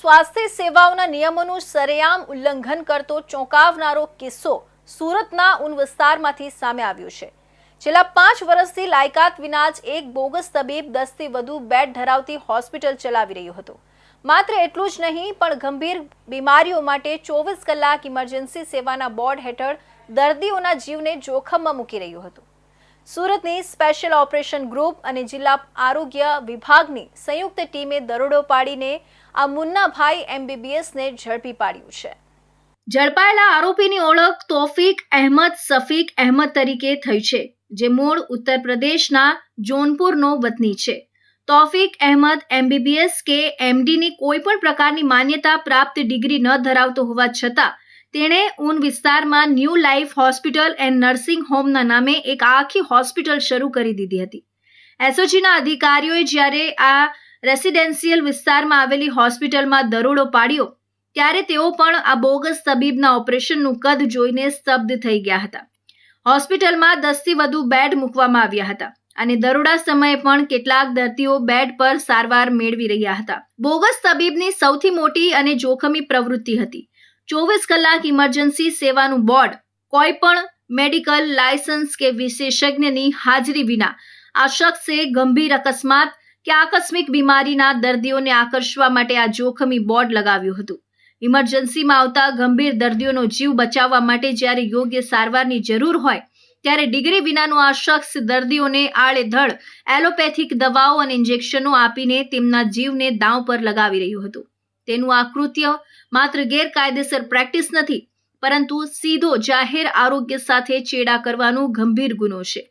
સ્વાસ્થ્ય સેવાઓના નિયમોનું સરેઆમ ઉલ્લંઘન કરતો ચોંકાવનારો કિસ્સો સુરતના ઉન વિસ્તારમાંથી સામે આવ્યો છે। છેલ્લા 5 વર્ષથી લાયકાત વિના જ એક બોગસ તબીબ 10 થી વધુ બેડ ધરાવતી હોસ્પિટલ ચલાવી રહ્યો હતો। માત્ર એટલું જ નહીં પણ ગંભીર બીમારીઓ માટે 24 કલાક ઇમરજન્સી સેવાના બોર્ડ હેઠળ દર્દીઓના જીવને જોખમમાં મૂકી રહ્યો હતો। સુરતની સ્પેશિયલ ઓપરેશન ગ્રુપ અને જિલ્લા આરોગ્ય વિભાગની સંયુક્ત ટીમે દરોડો પાડીને આ મુન્નાભાઈ MBBSને ઝડપી પાડ્યું છે। ઝડપાયેલા આરોપીની ઓળખ તોફીક અહેમદ સફીક અહેમદ તરીકે થઈ છે, જે મૂળ ઉત્તર પ્રદેશના જોનપુરનો વતની છે। તોફીક અહેમદ MBBS કે MDની કોઈ પણ પ્રકારની માન્યતા પ્રાપ્ત ડિગ્રી ન ધરાવતો હોવા છતાં તેણે ઉન વિસ્તારમાં new life hospital and nursing હોમના નામે એક આખી હોસ્પિટલ શરૂ કરી દીધી હતી। SOGના અધિકારીઓએ જ્યારે આ રેસિડેન્શિયલ વિસ્તારમાં આવેલી હોસ્પિટલમાં દરોડો પાડ્યો ત્યારે તેઓ પણ આ બોગસ તબીબના ઓપરેશનનું કદ જોઈને સ્તબ્ધ થઈ ગયા હતા। હોસ્પિટલમાં 10 થી વધુ બેડ મૂકવામાં આવ્યા હતા અને દરોડા સમયે પણ કેટલાક દર્દીઓ બેડ પર સારવાર મેળવી રહ્યા હતા। બોગસ તબીબની સૌથી મોટી અને જોખમી પ્રવૃત્તિ હતી 24 કલાક ઇમરજન્સી સેવાનું બોર્ડ કોઈ પણ મેડિકલ લાયસન્સ કે વિશેષજ્ઞની હાજરી વિના આ શખ્સે ગંભીર અકસ્માત કે આકસ્મિક બીમારીના દર્દીઓને આકર્ષવા માટે આ જોખમી બોર્ડ લગાવ્યું હતું। ઇમરજન્સીમાં આવતા ગંભીર દર્દીઓનો જીવ બચાવવા માટે જ્યારે યોગ્ય સારવારની જરૂર હોય ત્યારે ડિગ્રી વિનાનો આ શખ્સ દર્દીઓને આડેધડ એલોપેથિક દવાઓ અને ઇન્જેક્શનો આપીને તેમના જીવને દાવ પર લગાવી રહ્યું હતું। તેનું આ કૃત્ય માત્ર ગેરકાયદેસર પ્રેક્ટિસ નથી, પરંતુ સીધો જાહેર આરોગ્ય સાથે ચેડા કરવાનો ગંભીર ગુનો છે।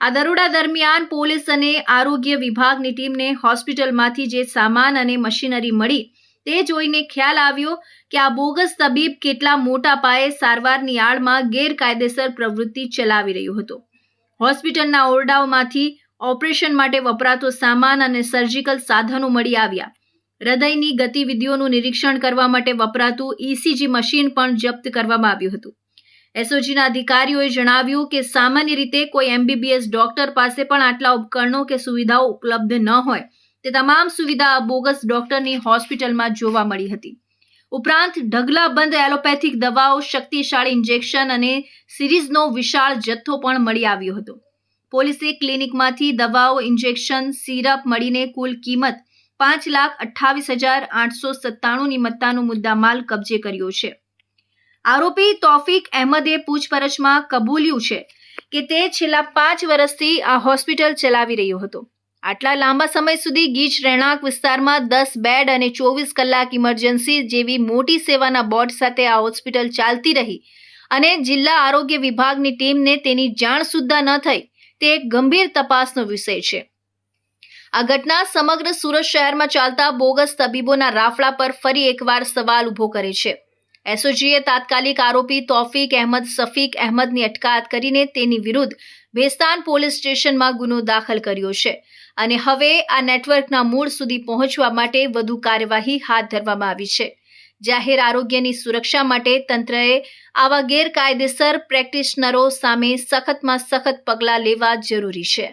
આ દરોડા દરમિયાન પોલીસ અને આરોગ્ય વિભાગની ટીમને હોસ્પિટલમાંથી જે સામાન અને મશીનરી મળી તે જોઈને ખ્યાલ આવ્યો કે આ બોગસ તબીબ કેટલા મોટા પાયે સારવારની આડમાં ગેરકાયદેસર પ્રવૃત્તિ ચલાવી રહ્યો હતો। હોસ્પિટલના ઓરડાઓમાંથી ઓપરેશન માટે વપરાતો સામાન અને સર્જિકલ સાધનો મળી આવ્યા। હૃદયની ગતિવિધિઓનું નિરીક્ષણ કરવા માટે વપરાતું ECG મશીન પણ જપ્ત કરવામાં આવ્યું હતું। SOGના અધિકારીઓએ જણાવ્યું કે સામાન્ય રીતે કોઈ MBBS ડોક્ટર પાસે પણ આટલા ઉપકરણો કે સુવિધાઓ ઉપલબ્ધ ન હોય તે તમામ સુવિધા બોગસ ડોક્ટરની હોસ્પિટલમાં જોવા મળી હતી। ઉપરાંત ઢગલાબંધ એલોપેથિક દવાઓ, શક્તિશાળી ઇન્જેક્શન અને સિરીઝનો વિશાળ જથ્થો પણ મળી આવ્યો હતો। પોલીસે ક્લિનિકમાંથી દવાઓ, ઇન્જેક્શન, સિરપ મળીને કુલ કિંમત 5,28,897ની મત્તાનો મુદ્દામાલ કબજે કર્યો છે। આરોપી તોફીક અહેમદે પૂછપરછમાં કબૂલ્યું છે કે તે છેલ્લા 5 વર્ષથી આ હોસ્પિટલ ચલાવી રહ્યો હતો। આટલા લાંબા સમય સુધી ગીચ રહેણાંક વિસ્તારમાં 10 બેડ અને 24 કલાક ઇમરજન્સી જેવી મોટી સેવાના બોર્ડ સાથે આ હોસ્પિટલ ચાલતી રહી અને જિલ્લા આરોગ્ય વિભાગની ટીમને તેની જાણ સુદ્ધા ન થઈ તે એક ગંભીર તપાસનો વિષય છે। આ ઘટના સમગ્ર સુરત શહેરમાં ચાલતા બોગસ તબીબોના રાફડા પર ફરી એકવાર સવાલ ઊભો કરે છે। SOGએ તાત્કાલિક આરોપી તોફીક અહેમદ સફીક અહેમદની અટકાયત કરીને તેની વિરુદ્ધ ભેસ્તાન પોલીસ સ્ટેશનમાં ગુનો દાખલ કર્યો છે અને હવે આ નેટવર્કના મૂળ સુધી પહોંચવા માટે વધુ કાર્યવાહી હાથ ધરવામાં આવી છે। જાહેર આરોગ્યની સુરક્ષા માટે તંત્રએ આવા ગેરકાયદેસર પ્રેક્ટિશનરો સામે સખતમાં સખત પગલાં લેવા જરૂરી છે।